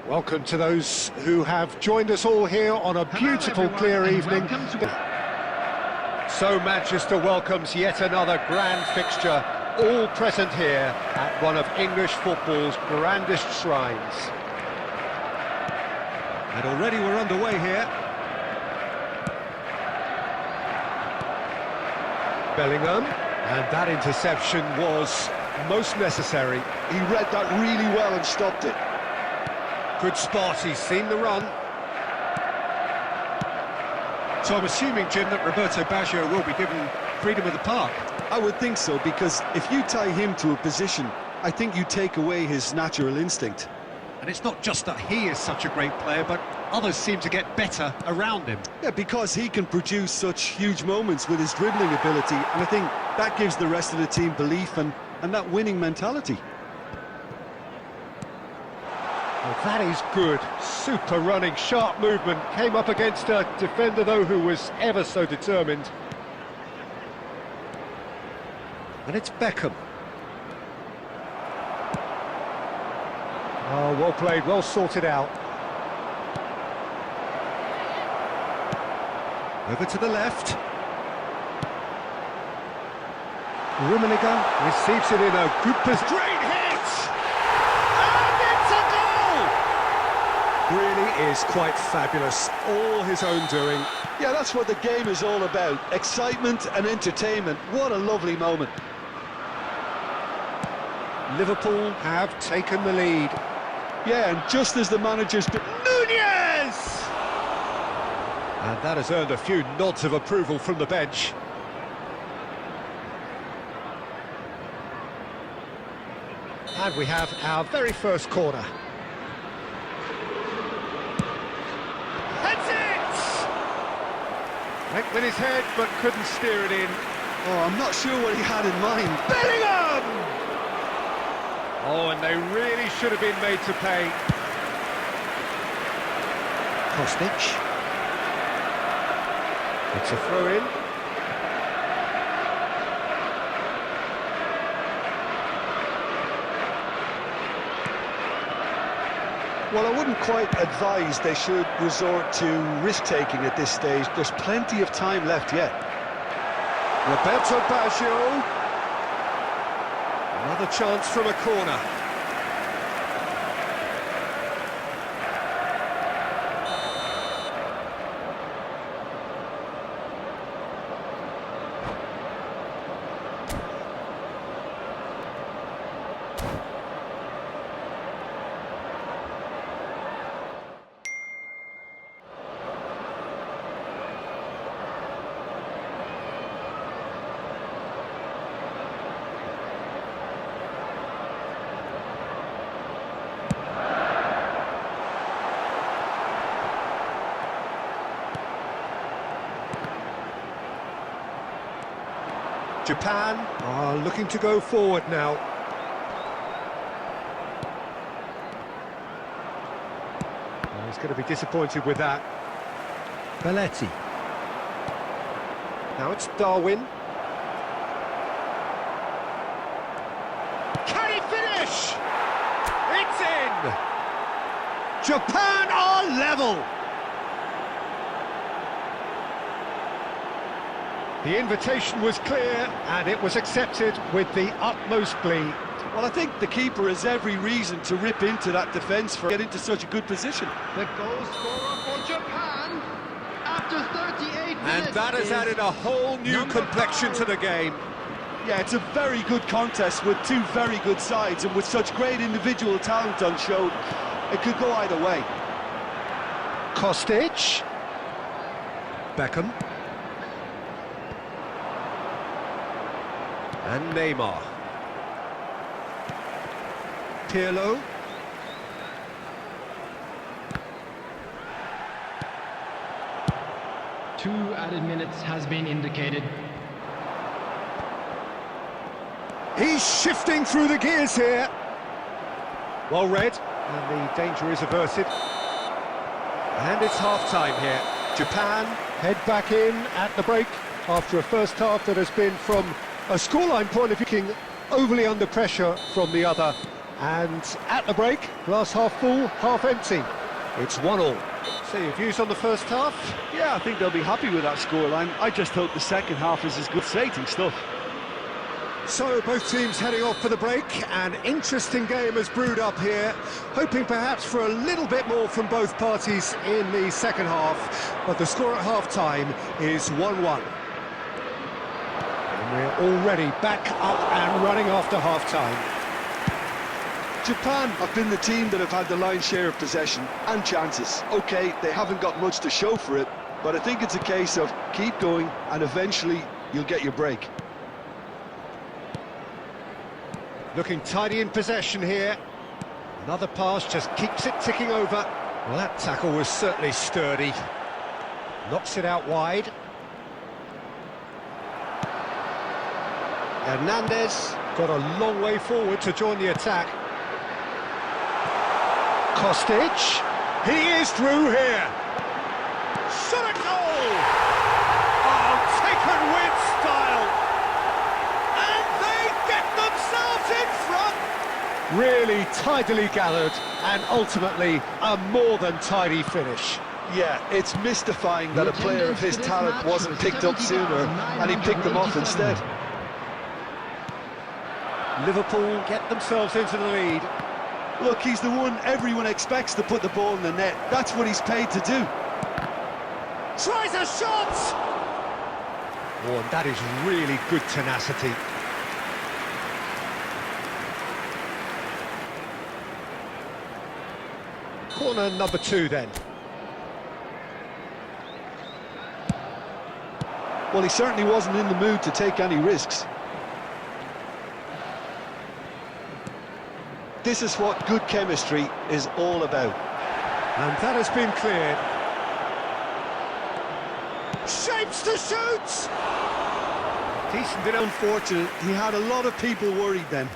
Welcome to those who have joined us all here on a beautiful, clear evening. So Manchester welcomes yet another grand fixture, all present here at one of English football's grandest shrines. And already we're underway here. Bellingham, and that interception was most necessary. He read that really well and stopped it. Good spot, he's seen the run. So I'm assuming, Jim, that Roberto Baggio will be given freedom of the park. I would think so, because if you tie him to a position, I think you take away his natural instinct. And it's not just that he is such a great player, but others seem to get better around him. Yeah, because he can produce such huge moments with his dribbling ability, and I think that gives the rest of the team belief and that winning mentality. Well, that is good. Super running, sharp movement. Came up against a defender, though, who was ever so determined. And it's Beckham. Oh, well played, well sorted out. Over to the left. Rummenigge receives it in a good position. Great hit! And it's a goal! Really is quite fabulous. All his own doing. Yeah, that's what the game is all about. Excitement and entertainment. What a lovely moment. Liverpool have taken the lead. Yeah, and just as the manager's... Nunez! And that has earned a few nods of approval from the bench. And we have our very first corner. That's it! Went with his head, but couldn't steer it in. Oh, I'm not sure what he had in mind. Bellingham! Oh, and they really should have been made to pay. Kostic. It's a throw-in. Well, I wouldn't quite advise they should resort to risk-taking at this stage. There's plenty of time left yet. Roberto Baggio. Another chance from a corner. Japan are looking to go forward now. Oh, he's going to be disappointed with that. Belletti. Now it's Darwin. Can he finish? It's in! Japan are level! The invitation was clear, and it was accepted with the utmost glee. Well, I think the keeper has every reason to rip into that defence for getting into such a good position. The goal scorer for Japan after 38 minutes. And that has added a whole new complexion to the game. Yeah, it's a very good contest with two very good sides, and with such great individual talent on show, it could go either way. Kostic. Beckham. And Neymar. Pirlo. Two added minutes has been indicated. He's shifting through the gears here. Well read, and the danger is averted. And it's half-time here. Japan head back in at the break after a first half that has been, from a scoreline point of view, overly under pressure from the other And at the break, glass half full, half empty. It's 1-1. So your views on the first half? Yeah, I think they'll be happy with that scoreline. I just hope the second half is as good. Exciting stuff. So both teams heading off for the break. An interesting game has brewed up here, hoping perhaps for a little bit more from both parties in the second half, but the score at half-time is 1-1. And we're already back up and running after half-time. Japan have been the team that have had the lion's share of possession and chances. OK, they haven't got much to show for it, but I think it's a case of keep going and eventually you'll get your break. Looking tidy in possession here. Another pass just keeps it ticking over. Well, that tackle was certainly sturdy. Knocks it out wide. Hernandez got a long way forward to join the attack. Kostic, he is through here. Shot a goal! Oh, taken with style. And they get themselves in front. Really tidily gathered and ultimately a more than tidy finish. Yeah, it's mystifying that a player of his talent wasn't picked up sooner and he picked them off instead. Liverpool get themselves into the lead. Look, he's the one everyone expects to put the ball in the net. That's what he's paid to do. Tries a shot! Oh, and that is really good tenacity. Corner number 2 then. Well, he certainly wasn't in the mood to take any risks. This is what good chemistry is all about. And that has been cleared. Shapes to shoot! Decent enough. Unfortunate, he had a lot of people worried then.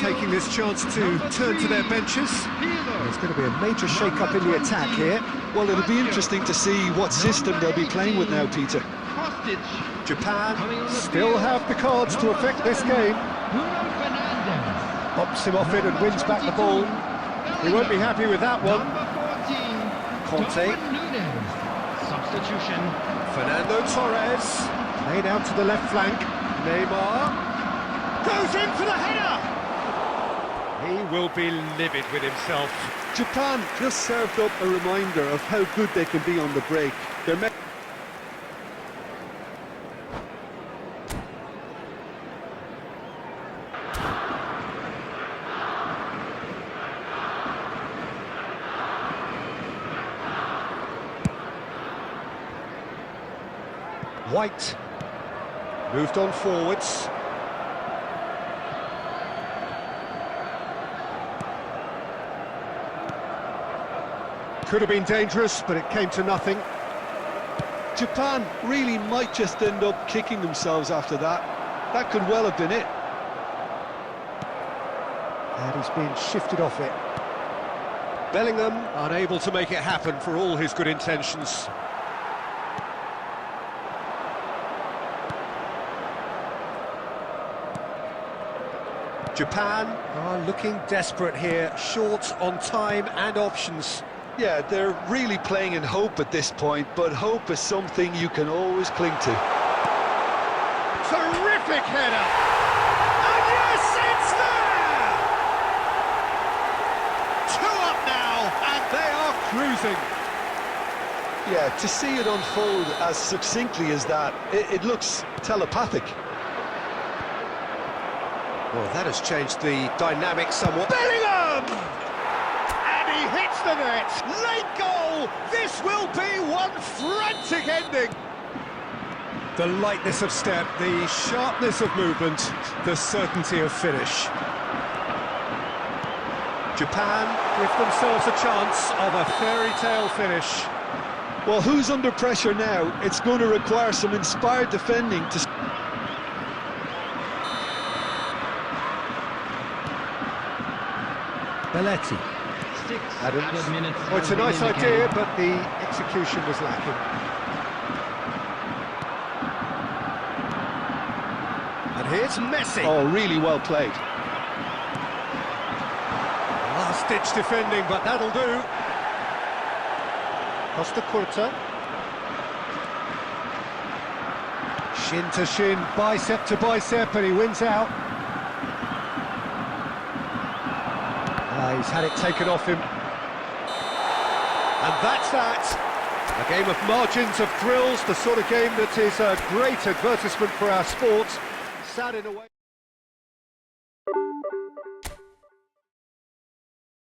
Taking this chance to turn to their benches. There's going to be a major shake-up in the attack here. Well, it'll be interesting to see what system they'll be playing with now, Peter. Japan still have the cards to affect this game. Pops him off it and wins back the ball. He won't be happy with that one. Conte. Substitution. Fernando Torres. Laid out to the left flank. Neymar. Goes in for the header! He will be livid with himself. Japan just served up a reminder of how good they can be on the break. They're White moved on forwards. Could have been dangerous, but it came to nothing. Japan really might just end up kicking themselves after that. That could well have been it. And he's being shifted off it. Bellingham unable to make it happen for all his good intentions. Japan are looking desperate here, short on time and options. Yeah, they're really playing in hope at this point, but hope is something you can always cling to. Terrific header! And yes, it's there! 2 up now, and they are cruising. Yeah, to see it unfold as succinctly as that, it looks telepathic. Well, that has changed the dynamic somewhat. Bellingham! And he hits the net. Late goal! This will be one frantic ending. The lightness of step, the sharpness of movement, the certainty of finish. Japan give themselves a chance of a fairy tale finish. Well, who's under pressure now? It's going to require some inspired defending to... Belletti. Adams. Oh, it's a nice idea, but the execution was lacking. And here's Messi. Oh, really well played. Last-ditch defending, but that'll do. Costa Curta. Shin to shin, bicep to bicep, and he wins out. He's had it taken off him. And that's that. A game of margins, of thrills, the sort of game that is a great advertisement for our sport. Sad in a way.